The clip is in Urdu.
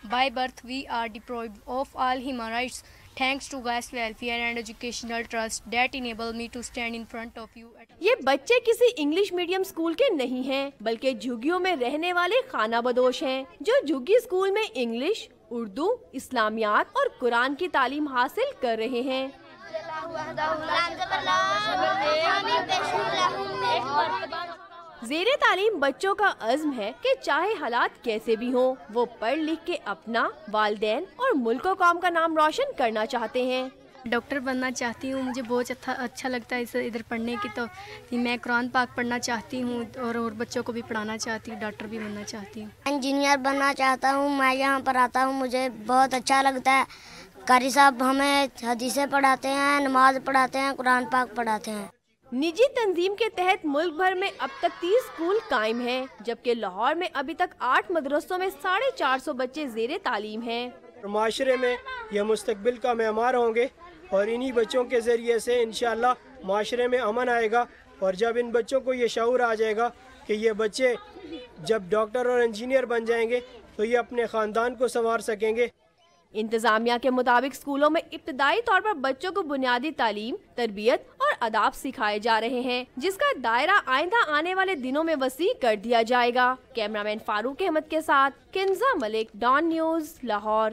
By birth, we are deprived of all human rights. Thanks to West Welfare and Educational Trust that enable me to stand in front of you. یہ بچے کسی انگلش میڈیم اسکول کے نہیں ہیں بلکہ جھگیوں میں رہنے والے خانہ بدوش ہیں جو جھگی اسکول میں انگلش، اردو، اسلامیات اور قرآن کی تعلیم حاصل کر رہے ہیں۔ زیر تعلیم بچوں کا عزم ہے کہ چاہے حالات کیسے بھی ہوں وہ پڑھ لکھ کے اپنا، والدین اور ملک و قوم کا نام روشن کرنا چاہتے ہیں۔ ڈاکٹر بننا چاہتی ہوں، مجھے بہت اچھا لگتا ہے ادھر پڑھنے کی، تو میں قرآن پاک پڑھنا چاہتی ہوں اور بچوں کو بھی پڑھانا چاہتی ہوں، ڈاکٹر بھی بننا چاہتی ہوں۔ انجینئر بننا چاہتا ہوں، میں یہاں پر آتا ہوں، مجھے بہت اچھا لگتا ہے۔ قاری صاحب ہمیں حدیثیں پڑھاتے ہیں، نماز پڑھاتے ہیں، قرآن پاک پڑھاتے ہیں۔ نجی تنظیم کے تحت ملک بھر میں اب تک 30 اسکول قائم ہیں جبکہ لاہور میں ابھی تک 8 مدرسوں میں 450 بچے زیر تعلیم ہیں۔ معاشرے میں یہ مستقبل کا معمار ہوں گے اور انہی بچوں کے ذریعے سے انشاءاللہ معاشرے میں امن آئے گا، اور جب ان بچوں کو یہ شعور آ جائے گا کہ یہ بچے جب ڈاکٹر اور انجینئر بن جائیں گے تو یہ اپنے خاندان کو سنوار سکیں گے۔ انتظامیہ کے مطابق اسکولوں میں ابتدائی طور پر بچوں کو بنیادی تعلیم، تربیت اور آداب سکھائے جا رہے ہیں جس کا دائرہ آئندہ آنے والے دنوں میں وسیع کر دیا جائے گا۔ کیمرہ مین فاروق احمد کے ساتھ کنزہ ملک، ڈان نیوز، لاہور۔